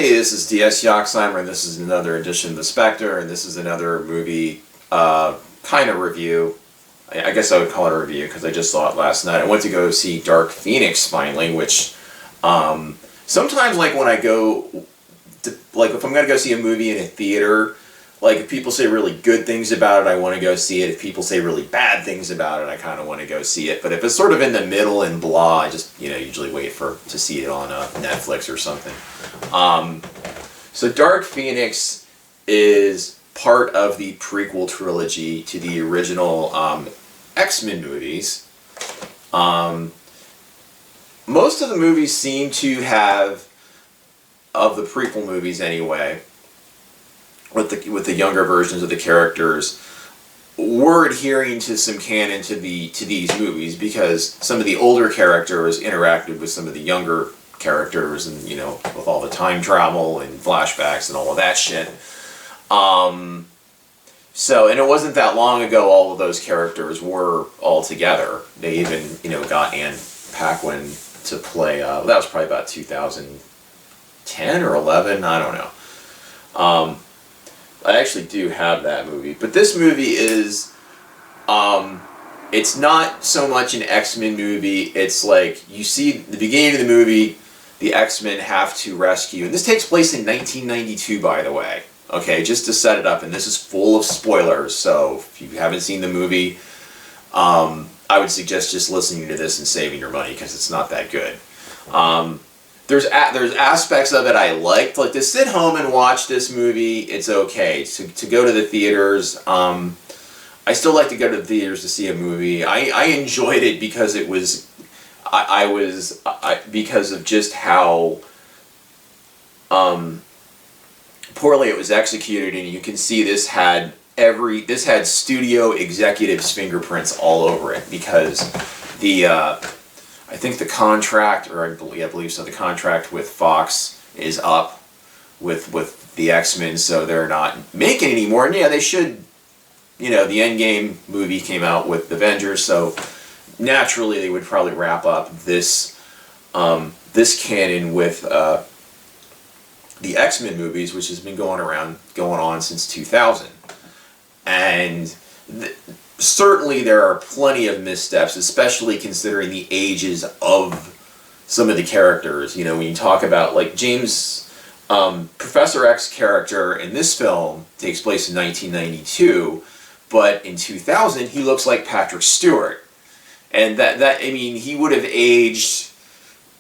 Hey, this is D.S. Yoxheimer, and this is another edition of The Spectre, and this is another movie kind of review. I guess I would call it a review because I just saw it last night. I went to go see Dark Phoenix finally, which sometimes, like, when I go, if I'm going to go see a movie in a theater, like, if people say really good things about it, I want to go see it. If people say really bad things about it, I kind of want to go see it. But if it's sort of in the middle and blah, I just, usually wait to see it on Netflix or something. So Dark Phoenix is part of the prequel trilogy to the original X-Men movies. Most of the movies seem to have, of the prequel movies anyway, with the younger versions of the characters, were adhering to some canon to these movies, because some of the older characters interacted with some of the younger characters, and with all the time travel and flashbacks and all of that shit. So, and it wasn't that long ago all of those characters were all together. They even got Anne Paquin to play. That was probably about 2010 or 11. I don't know. I actually do have that movie, but this movie is, it's not so much an X-Men movie. It's like, you see the beginning of the movie, the X-Men have to rescue, and this takes place in 1992, by the way. Okay, just to set it up, and this is full of spoilers, so if you haven't seen the movie, I would suggest just listening to this and saving your money, because it's not that good. There's aspects of it I liked, like to sit home and watch this movie, it's okay. To go to the theaters, I still like to go to the theaters to see a movie. I enjoyed it because it was, because of just how poorly it was executed, and you can see this had studio executives' fingerprints all over it, because I think the contract, or I believe so, the contract with Fox is up with the X-Men, so they're not making any more. And yeah, they should, the Endgame movie came out with the Avengers, so naturally they would probably wrap up this canon with the X-Men movies, which has been going on since 2000. And certainly there are plenty of missteps, especially considering the ages of some of the characters. When you talk about, like, Professor X character in this film takes place in 1992, but in 2000 he looks like Patrick Stewart. And he would have aged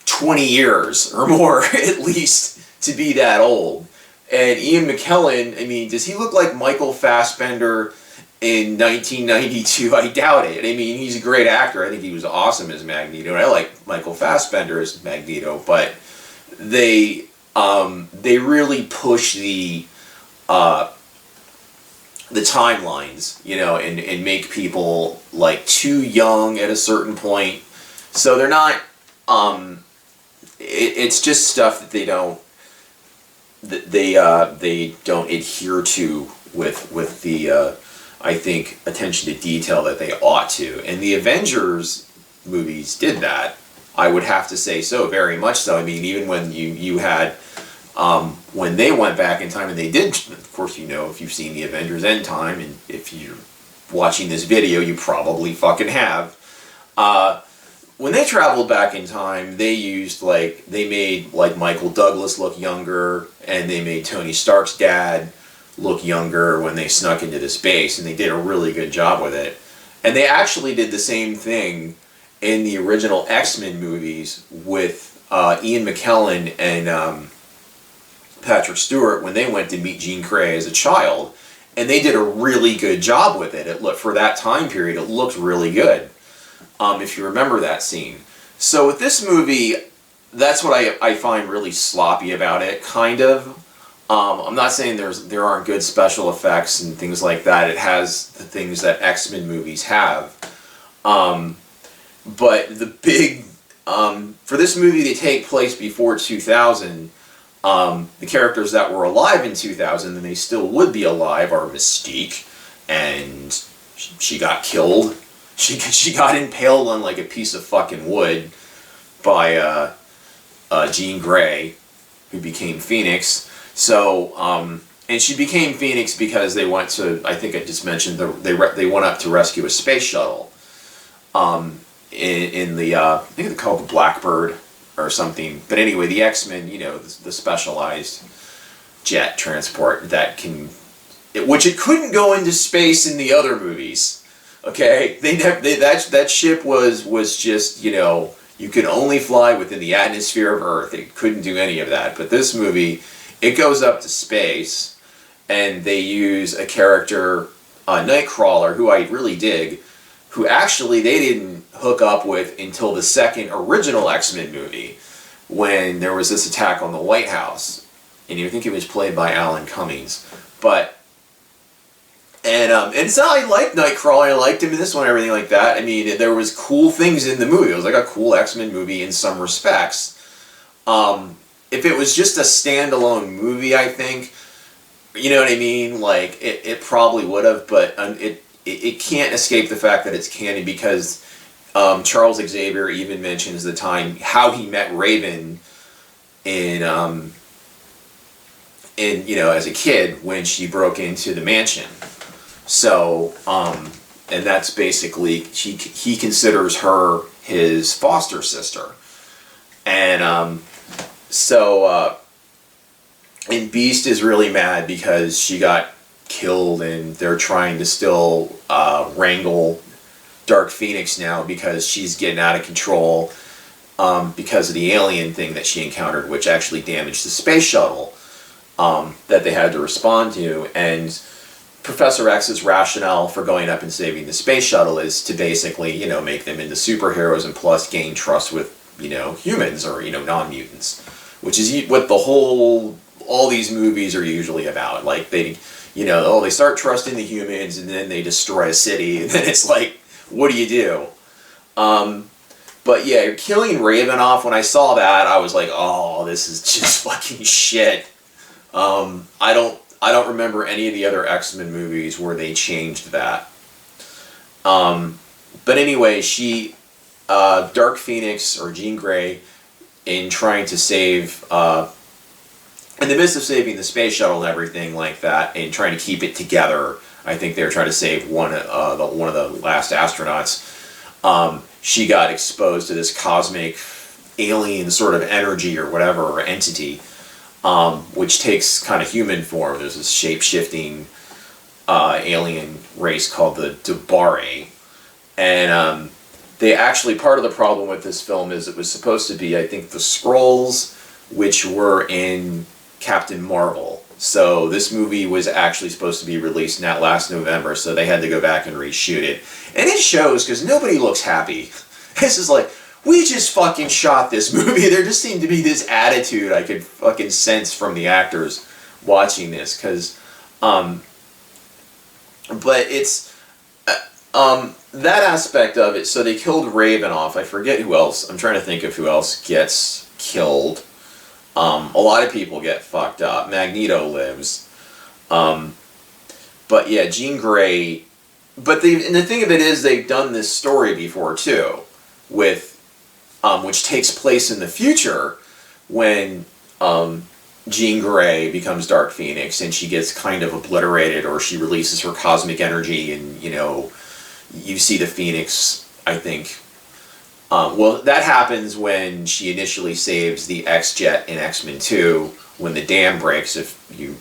20 years or more at least to be that old. And Ian McKellen, does he look like Michael Fassbender in 1992? I doubt it. He's a great actor. I think he was awesome as Magneto, and I like Michael Fassbender as Magneto, but they really push the timelines, and make people like too young at a certain point. So they're not. It's just stuff that they don't adhere to with the I think attention to detail that they ought to. And the Avengers movies did that. I would have to say so, very much so. Even when you had when they went back in time, and they did, of course, if you've seen the Avengers End Time, and if you're watching this video, you probably fucking have. When they traveled back in time, they made Michael Douglas look younger, and they made Tony Stark's dad look younger when they snuck into this base, and they did a really good job with it. And they actually did the same thing in the original X-Men movies with Ian McKellen and Patrick Stewart when they went to meet Jean Grey as a child, and they did a really good job with it. For that time period, it looked really good. If you remember that scene. So with this movie, that's what I find really sloppy about it, kind of. I'm not saying there aren't good special effects and things like that. It has the things that X-Men movies have. But the big, for this movie to take place before 2000, the characters that were alive in 2000, and they still would be alive, are Mystique, and she got killed. She got impaled on like a piece of fucking wood by Jean Grey, who became Phoenix. So, and she became Phoenix because they went to, I think I just mentioned, they went up to rescue a space shuttle. In the, I think they called the Blackbird or something. But anyway, the X-Men, the specialized jet transport that which it couldn't go into space in the other movies. Okay, that ship was just, you could only fly within the atmosphere of Earth. It couldn't do any of that. But this movie, it goes up to space, and they use a character, Nightcrawler, who I really dig, who actually they didn't hook up with until the second original X-Men movie, when there was this attack on the White House. And you think it was played by Alan Cummings. And so I liked Nightcrawler, I liked him in this one, everything like that. I mean, there was cool things in the movie. It was like a cool X-Men movie in some respects. If it was just a standalone movie, I think, you know what I mean? Like, it probably would have, but it can't escape the fact that it's canon, because Charles Xavier even mentions the time how he met Raven in as a kid when she broke into the mansion. So, and that's basically, he considers her his foster sister. And and Beast is really mad because she got killed, and they're trying to still wrangle Dark Phoenix now because she's getting out of control because of the alien thing that she encountered, which actually damaged the space shuttle that they had to respond to. And Professor X's rationale for going up and saving the space shuttle is to basically, make them into superheroes and plus gain trust with, humans or, non-mutants, which is what all these movies are usually about. Like, they start trusting the humans, and then they destroy a city, and then it's like, what do you do? But yeah, killing Raven off, when I saw that, I was like, oh, this is just fucking shit. I don't remember any of the other X-Men movies where they changed that. But anyway, Dark Phoenix, or Jean Grey, in trying to save, in the midst of saving the space shuttle and everything like that, and trying to keep it together, I think they were trying to save one of the last astronauts. She got exposed to this cosmic alien sort of energy or whatever, or entity, which takes kind of human form. There's this shape-shifting alien race called the Dabare. And they actually, part of the problem with this film is it was supposed to be, I think, the Skrulls, which were in Captain Marvel. So this movie was actually supposed to be released last November, so they had to go back and reshoot it. And it shows, because nobody looks happy. This is like, we just fucking shot this movie. There just seemed to be this attitude I could fucking sense from the actors watching this, because, but it's, that aspect of it. So they killed Raven off. I forget who else. I'm trying to think of who else gets killed. A lot of people get fucked up. Magneto lives. But yeah, Jean Grey. But and the thing of it is, they've done this story before too, with which takes place in the future when Jean Grey becomes Dark Phoenix, and she gets kind of obliterated, or she releases her cosmic energy, and you see the Phoenix, I think. Well, that happens when she initially saves the X-Jet in X-Men 2, when the dam breaks, if you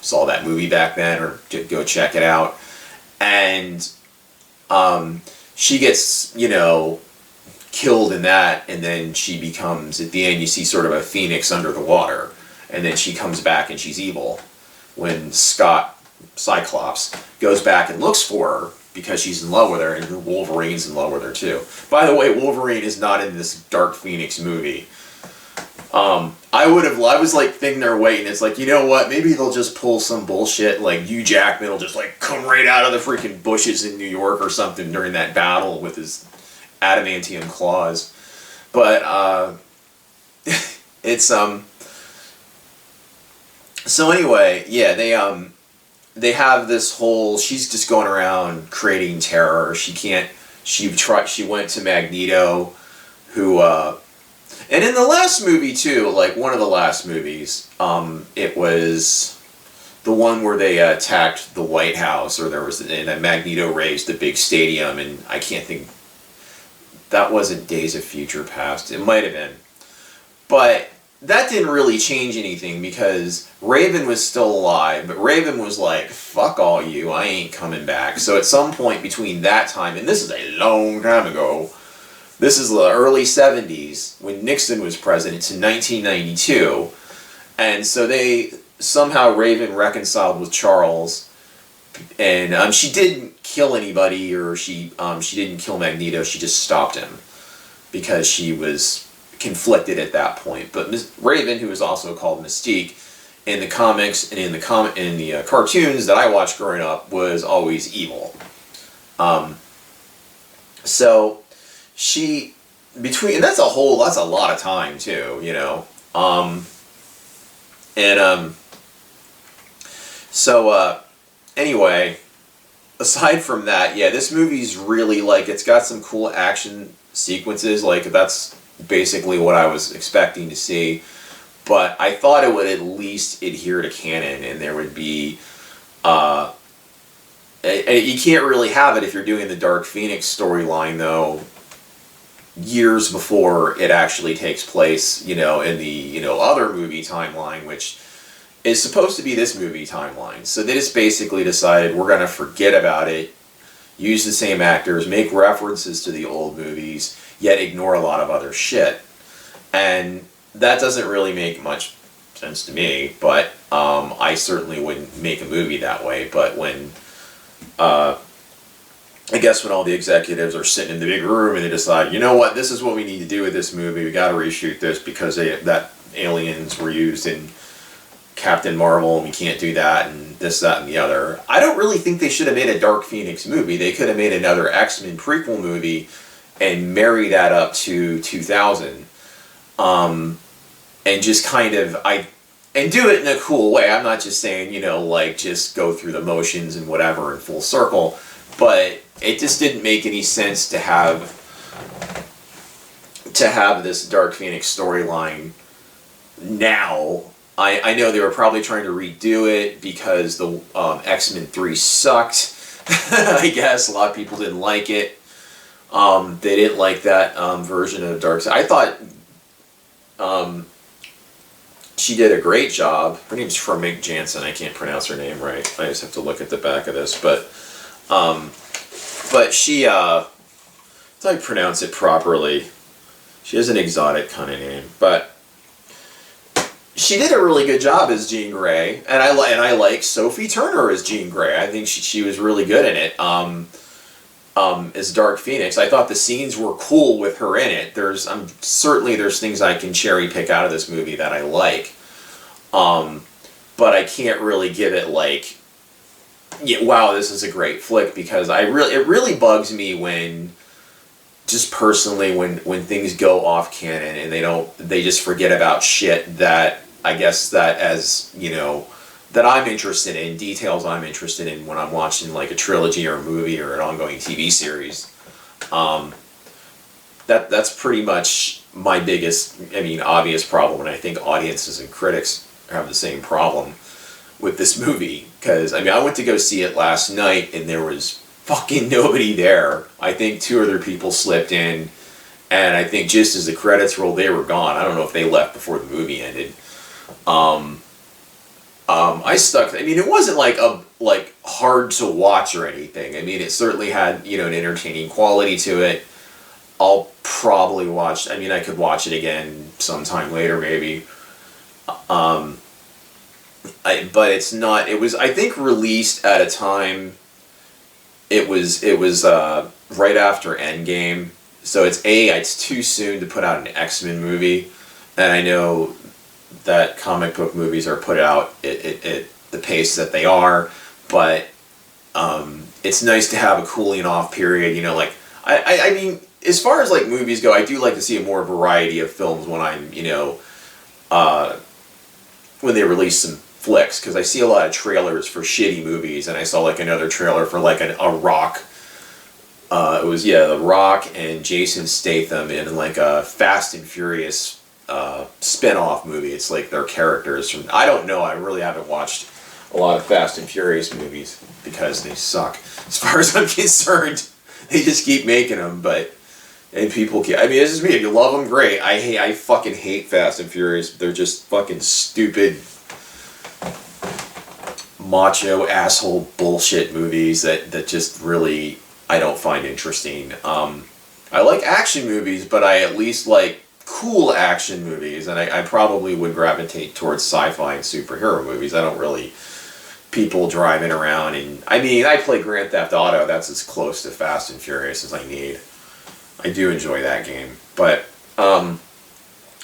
saw that movie back then, or go check it out. And she gets, killed in that, and then she becomes, at the end, you see sort of a phoenix under the water, and then she comes back and she's evil. When Cyclops, goes back and looks for her, because she's in love with her, and Wolverine's in love with her too. By the way, Wolverine is not in this Dark Phoenix movie. I was like thinking they're waiting. It's like, you know what? Maybe they'll just pull some bullshit, like Hugh Jackman will just like come right out of the freaking bushes in New York or something during that battle with his adamantium claws. But it's so anyway, yeah, they have this whole, she's just going around creating terror. She went to Magneto, who And in the last movie too, like one of the last movies, it was the one where they attacked the White House, or there was and Magneto raised the big stadium, and I can't think. That wasn't Days of Future Past. It might have been, but that didn't really change anything because Raven was still alive. But Raven was like, "Fuck all you, I ain't coming back." So at some point between that time, and this is a long time ago. This is the early 70s when Nixon was president to 1992. And so they somehow Raven reconciled with Charles. And she didn't kill anybody, or she didn't kill Magneto. She just stopped him because she was conflicted at that point. But Raven, who was also called Mystique, in the comics and in the cartoons that I watched growing up, was always evil. So she and that's a lot of time too, you know. Anyway, aside from that, yeah, this movie's really like, it's got some cool action sequences, like that's basically what I was expecting to see. But I thought it would at least adhere to canon, and there would be you can't really have it if you're doing the Dark Phoenix storyline though years before it actually takes place, you know, in the, you know, other movie timeline, which is supposed to be this movie timeline. So they just basically decided we're going to forget about it, use the same actors, make references to the old movies, yet ignore a lot of other shit. And that doesn't really make much sense to me, but I certainly wouldn't make a movie that way. But when I guess when all the executives are sitting in the big room and they decide, you know what, this is what we need to do with this movie, we got to reshoot this because that aliens were used in Captain Marvel and we can't do that, and this, that, and the other. I don't really think they should have made a Dark Phoenix movie. They could have made another X-Men prequel movie and marry that up to 2000. And just kind of, and do it in a cool way. I'm not just saying, you know, like just go through the motions and whatever in full circle, but it just didn't make any sense to have this Dark Phoenix storyline now. I know they were probably trying to redo it because the X-Men 3 sucked. I guess a lot of people didn't like it. They didn't like that version of Darkseid. I thought she did a great job. Her name's Fromig Jansen. I can't pronounce her name right. I just have to look at the back of this. But she, if I pronounce it properly, she has an exotic kind of name. But she did a really good job as Jean Grey, and I like Sophie Turner as Jean Grey. I think she was really good in it. As Dark Phoenix, I thought the scenes were cool with her in it. Certainly there's things I can cherry pick out of this movie that I like, but I can't really give it like, yeah, wow, this is a great flick, because it really bugs me when, just personally, when things go off canon and they just forget about shit that I guess that, as you know, that I'm interested in, details I'm interested in when I'm watching like a trilogy or a movie or an ongoing TV series. That's pretty much my biggest, obvious problem, and I think audiences and critics have the same problem with this movie, because I went to go see it last night and there was fucking nobody there. I think 2 other people slipped in, and I think just as the credits rolled, they were gone. I don't know if they left before the movie ended. I stuck. It wasn't like hard to watch or anything. It certainly had, an entertaining quality to it. I'll probably watch. I could watch it again sometime later, maybe. But it's not. It was, I think, released at a time. It was right after Endgame, so it's too soon to put out an X-Men movie, and I know that comic book movies are put out at the pace that they are, but it's nice to have a cooling off period. As far as like movies go, I do like to see a more variety of films when I'm when they release some flicks, because I see a lot of trailers for shitty movies, and I saw like another trailer for like a rock It was, yeah, The Rock and Jason Statham in like a Fast and Furious spin-off movie. It's like their characters from, I don't know, I really haven't watched a lot of Fast and Furious movies because they suck. As far as I'm concerned, they just keep making them, but and people keep, I mean, this is me. If you love them, great. I fucking hate Fast and Furious. They're just fucking stupid, macho asshole bullshit movies that just really I don't find interesting. I like action movies, but I at least like cool action movies, and I probably would gravitate towards sci-fi and superhero movies. I don't really people driving around, and I mean, I play Grand Theft Auto. That's as close to Fast and Furious as I need. I do enjoy that game, but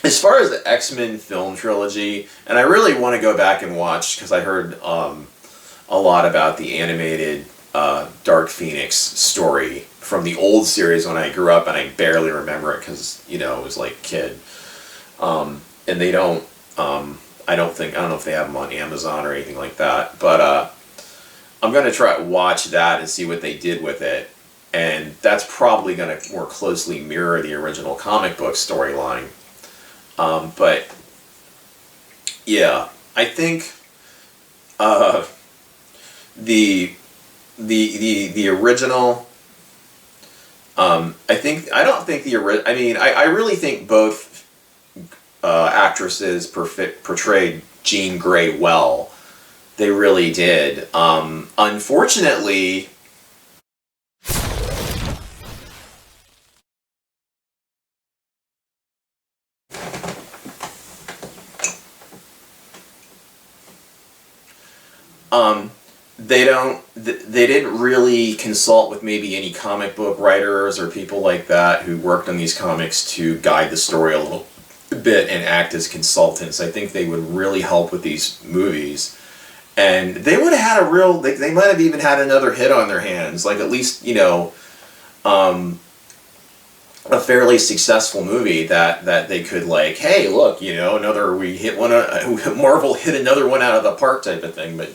as far as the X-Men film trilogy, and I really want to go back and watch because I heard a lot about the animated Dark Phoenix story from the old series when I grew up, and I barely remember it because, you know, it was like a kid. And they don't, I don't know if they have them on Amazon or anything like that, but I'm going to try to watch that and see what they did with it. And that's probably going to more closely mirror the original comic book storyline. But yeah, I think the original. I really think both actresses portrayed Jean Grey well. They really did. Unfortunately. They didn't really consult with maybe any comic book writers or people like that who worked on these comics to guide the story a little bit and act as consultants. I think they would really help with these movies, and they would have had a real, they might have even had another hit on their hands, like at least, you know, a fairly successful movie that they could, like, hey, look, you know, Marvel hit another one out of the park type of thing, but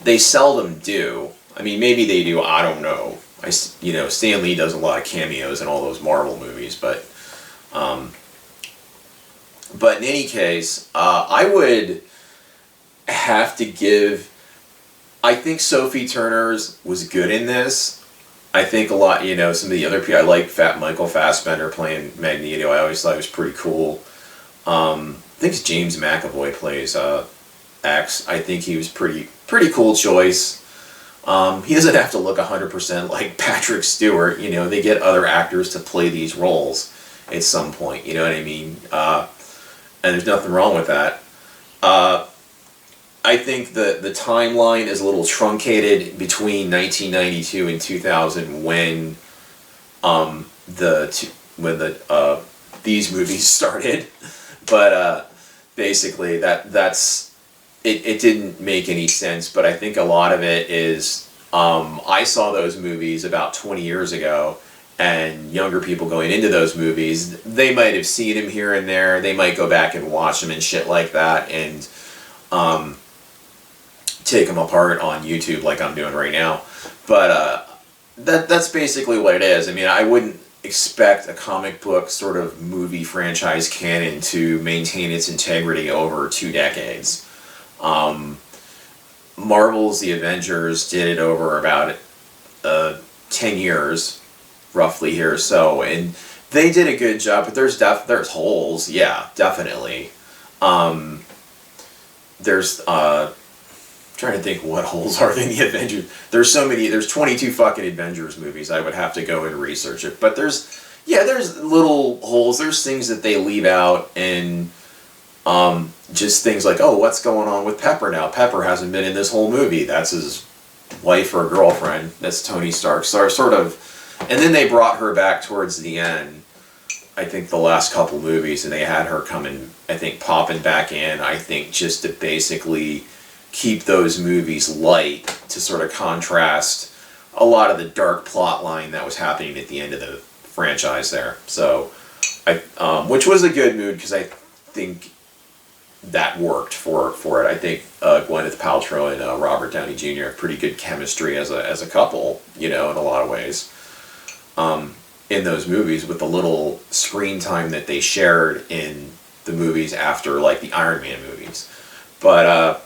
they seldom do. I mean, maybe they do, I don't know. You know, Stan Lee does a lot of cameos in all those Marvel movies, but in any case, I would have to give, I think Sophie Turner's was good in this. I think a lot, you know, some of the other people, I like Michael Fassbender playing Magneto. I always thought it was pretty cool. I think it's James McAvoy plays X. I think he was pretty cool choice. He doesn't have to look 100% like Patrick Stewart. You know, they get other actors to play these roles at some point. You know what I mean? And there's nothing wrong with that. I think the timeline is a little truncated between 1992 and 2000 when these movies started, but basically that's it didn't make any sense. But I think a lot of it is I saw those movies about 20 years ago, and younger people going into those movies, they might have seen them here and there. They might go back and watch them and shit like that, and take them apart on YouTube like I'm doing right now. But that's basically what it is. I mean, I wouldn't expect a comic book sort of movie franchise canon to maintain its integrity over 2 decades. Marvel's The Avengers did it over about 10 years, roughly here or so, and they did a good job, but there's holes, yeah, definitely. There's trying to think what holes are in the Avengers. There's so many. There's 22 fucking Avengers movies. I would have to go and research it. But there's little holes. There's things that they leave out, and just things like, oh, what's going on with Pepper now? Pepper hasn't been in this whole movie. That's his wife or girlfriend. That's Tony Stark. So sort of, and then they brought her back towards the end. I think the last couple movies, and they had her coming, I think, popping back in, I think, just to basically keep those movies light, to sort of contrast a lot of the dark plot line that was happening at the end of the franchise there. So, which was a good move, because I think that worked for it. I think Gwyneth Paltrow and Robert Downey Jr. have pretty good chemistry as a couple, you know, in a lot of ways. In those movies, with the little screen time that they shared in the movies after, like, the Iron Man movies. But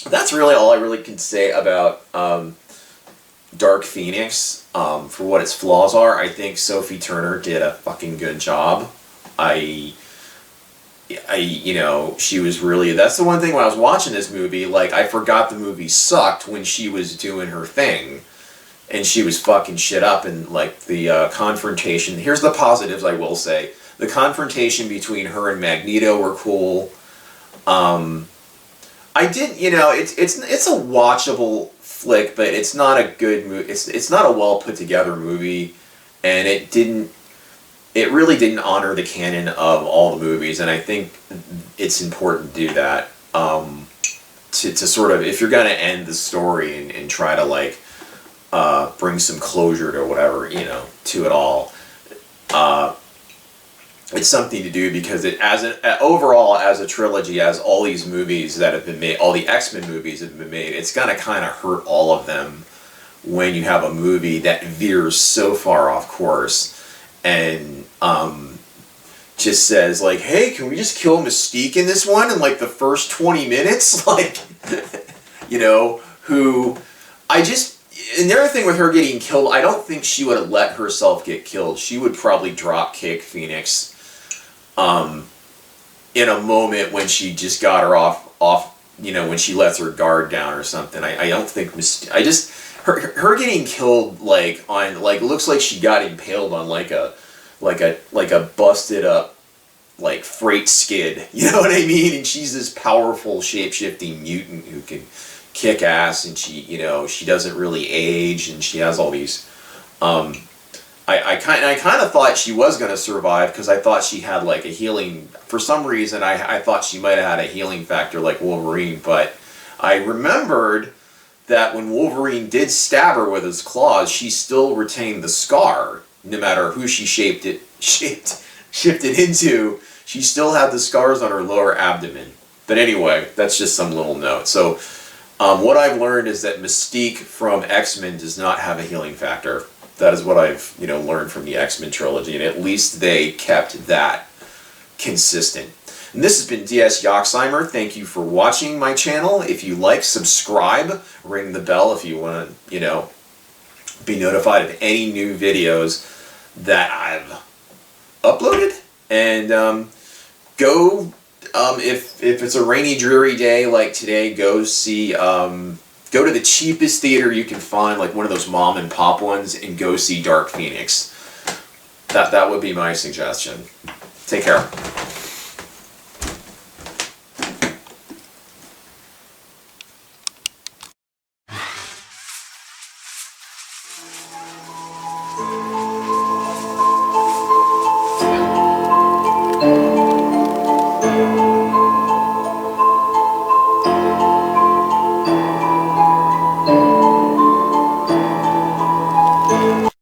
that's really all I really can say about Dark Phoenix. For what its flaws are, I think Sophie Turner did a fucking good job. You know, she was really, that's the one thing when I was watching this movie, like, I forgot the movie sucked when she was doing her thing. And she was fucking shit up, and, like, the confrontation. Here's the positives, I will say. The confrontation between her and Magneto were cool. I did, you know, it's a watchable flick, but it's not a good movie. It's not a well put together movie, and it really didn't honor the canon of all the movies, and I think it's important to do that. To sort of, if you're gonna end the story and try to, like, bring some closure to whatever, you know, to it all. It's something to do because it, overall, as a trilogy, as all these movies that have been made, all the X-Men movies have been made, it's gonna kind of hurt all of them when you have a movie that veers so far off course and just says, like, hey, can we just kill Mystique in this one in, like, the first 20 minutes? Like, you know, and the other thing with her getting killed, I don't think she would have let herself get killed. She would probably drop kick Phoenix in a moment when she just got her off, you know, when she lets her guard down or something. I don't think her getting killed, like, on, like, looks like she got impaled on like a busted up, like, freight skid. You know what I mean? And she's this powerful shape-shifting mutant who can kick ass, and she, you know, she doesn't really age, and she has all these. I kind of thought she was going to survive because I thought she had, like, a healing. For some reason, I thought she might have had a healing factor like Wolverine, but I remembered that when Wolverine did stab her with his claws, she still retained the scar, no matter who she shifted into. She still had the scars on her lower abdomen. But anyway, that's just some little note. So. What I've learned is that Mystique from X-Men does not have a healing factor. That is what I've, you know, learned from the X-Men trilogy, and at least they kept that consistent. And this has been DS Yoxheimer. Thank you for watching my channel. If you like, subscribe, ring the bell if you want to, you know, be notified of any new videos that I've uploaded. And go. If it's a rainy, dreary day like today, go to the cheapest theater you can find, like one of those mom and pop ones, and go see Dark Phoenix. That would be my suggestion. Take care.